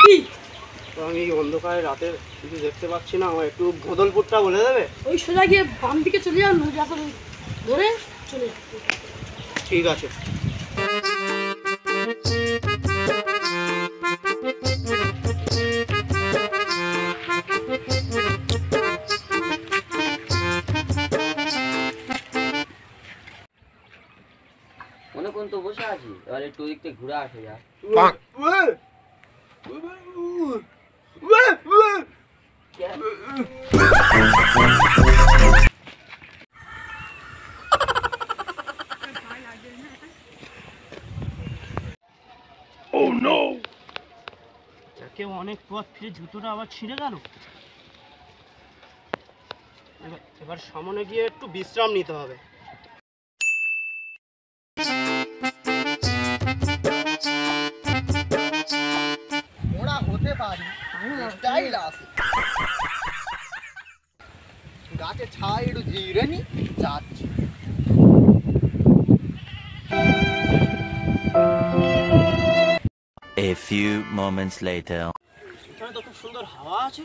কি? তো আমি অন্ধকারে রাতে কিছু দেখতে পাচ্ছি না, আমার একটু ভদলপুরটা বলে দেবে? ওই সোজা গিয়ে বাম দিকে চলে যাও, নদী আসলে ধরে চলে যাও। ঠিক আছে। অনেকক্ষণ তো বসে আছি, এবার একটু ওদিক থেকে ঘুরে আসে যা। যাকে অনেক পথ ফিরে জুতোটা আবার ছিঁড়ে গেল। এবার সামনে গিয়ে একটু বিশ্রাম নিতে হবে। ওরা হতে পারি, স্টাইল আছে। গাছে ছাই একটু জিরে নি যাচ্ছি। A few moments later. এখানে তো খুব সুন্দর হাওয়া আছে,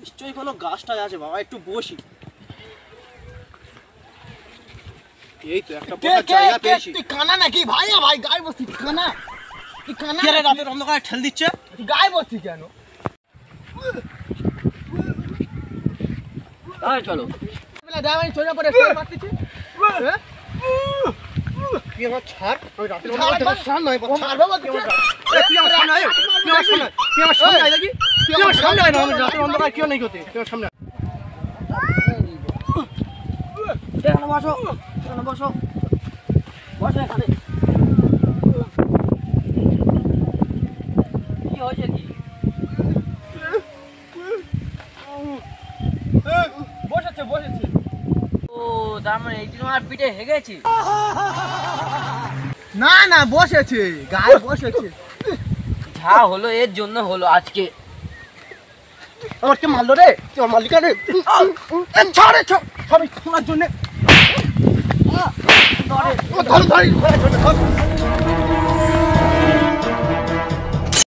নিশ্চয়ই কোনো গাছটায় আছে। বাবা একটু বসি। এই তো একটা বসার জায়গা পেয়েছি। তুই কানা নাকি ভাই? ভাই গায়ে বসছি কানা? তুই কানা? কে রে রাতের অন্ধকারে ঠেল দিচ্ছে? তুই গায়ে বসছি কেন? তাহলে চলো। বেলা দেওয়া সোজা পড়ে স্টাইল মারতেছি। তুই আমার ছাড়, আমি রাতের ছাড় অন্ধকারে বাবা। ছাড় নয় বাবা, ছাড় বাবা, তুই আমার তুই আমার সামনে আয়, তুই আমার সামনে আয়, তুই আমার সামনে আয় দেখি, তুই আমার সামনে আয় না, আমি রাতের অন্ধকারে কেউ নেই করতে, তুই আমার সামনে আয়। এখানে বসো, এখানে বসো, বসো এখানে। কি হয়েছে কি? বসেছে বসেছে। ও তার মানে এই দিন আমার পিঠে হেগেছি। না না বসেছে, গায়ে বসেছে। যা হলো এর জন্য হলো আজকে। আমার কে মারলো রে? তুই আমার মালিকা রে? ছাড়ে সবই তোমার জন্য। ধর ধর ধর।